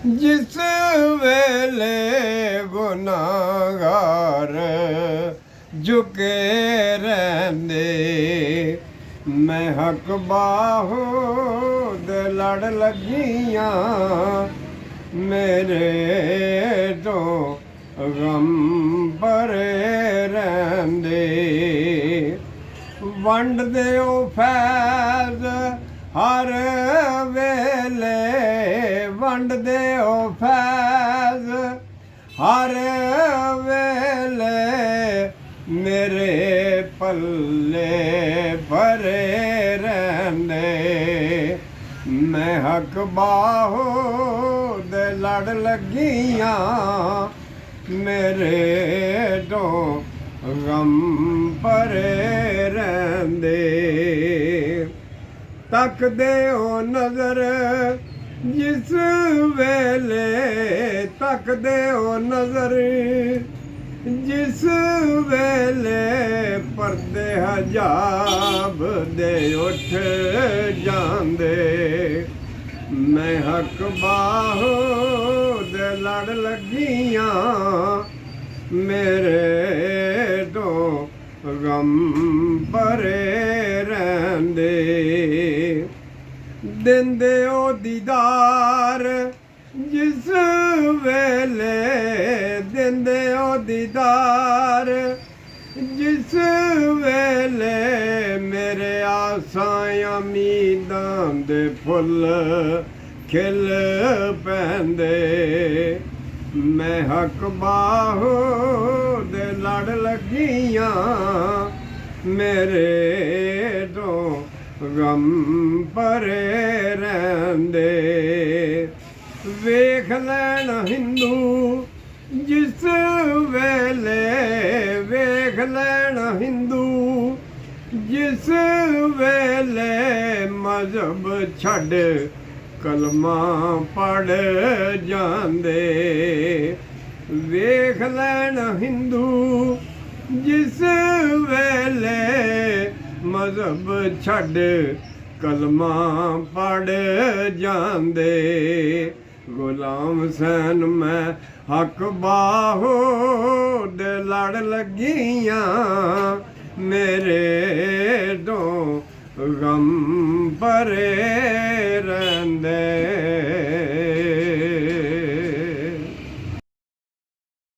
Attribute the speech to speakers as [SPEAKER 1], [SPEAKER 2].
[SPEAKER 1] जिस वेले गुनाहगार झुके रहंदे मैं हक बाहो दे लड़ लगियां मेरे तो गम भरे रहंदे वंड दिओ फैज़ हर वेले वंड दिओ फैज़ हर वेले मेरे पल्ले भरे रहंदे मैं हक बाहो दे लड़ लगियां मेरे तो गम भरे रहंदे तकदे ओ नज़र जिस वेले तकदे ओ नज़र जिस वेले पर्दे हजाब दे उठ जांदे मैं हक बाहो दे लड़ लगियां मेरे तो गम भरे रहंदे दिंदे ओ दीदार जिस वेले दिंदे ओ दीदार जिस वेले मेरे आसां उम्मीदां दे फुੱਲ खिल पैंदे मैं हक बाहो दे लड़ लगियां मेरे तो गम भरे रहंदे वेख लैण हिंदू जिस वेले वेख लैण हिंदू जिस वेले मजहब छड़ कलमा पढ़ जांदे वेख लैण हिंदू जिस वेले मजहब छड़ कलमा पढ़ जांदे गुलाम सैन मैं हक बाहो दे लड़ लगियां मेरे तो गम भरे रहंदे।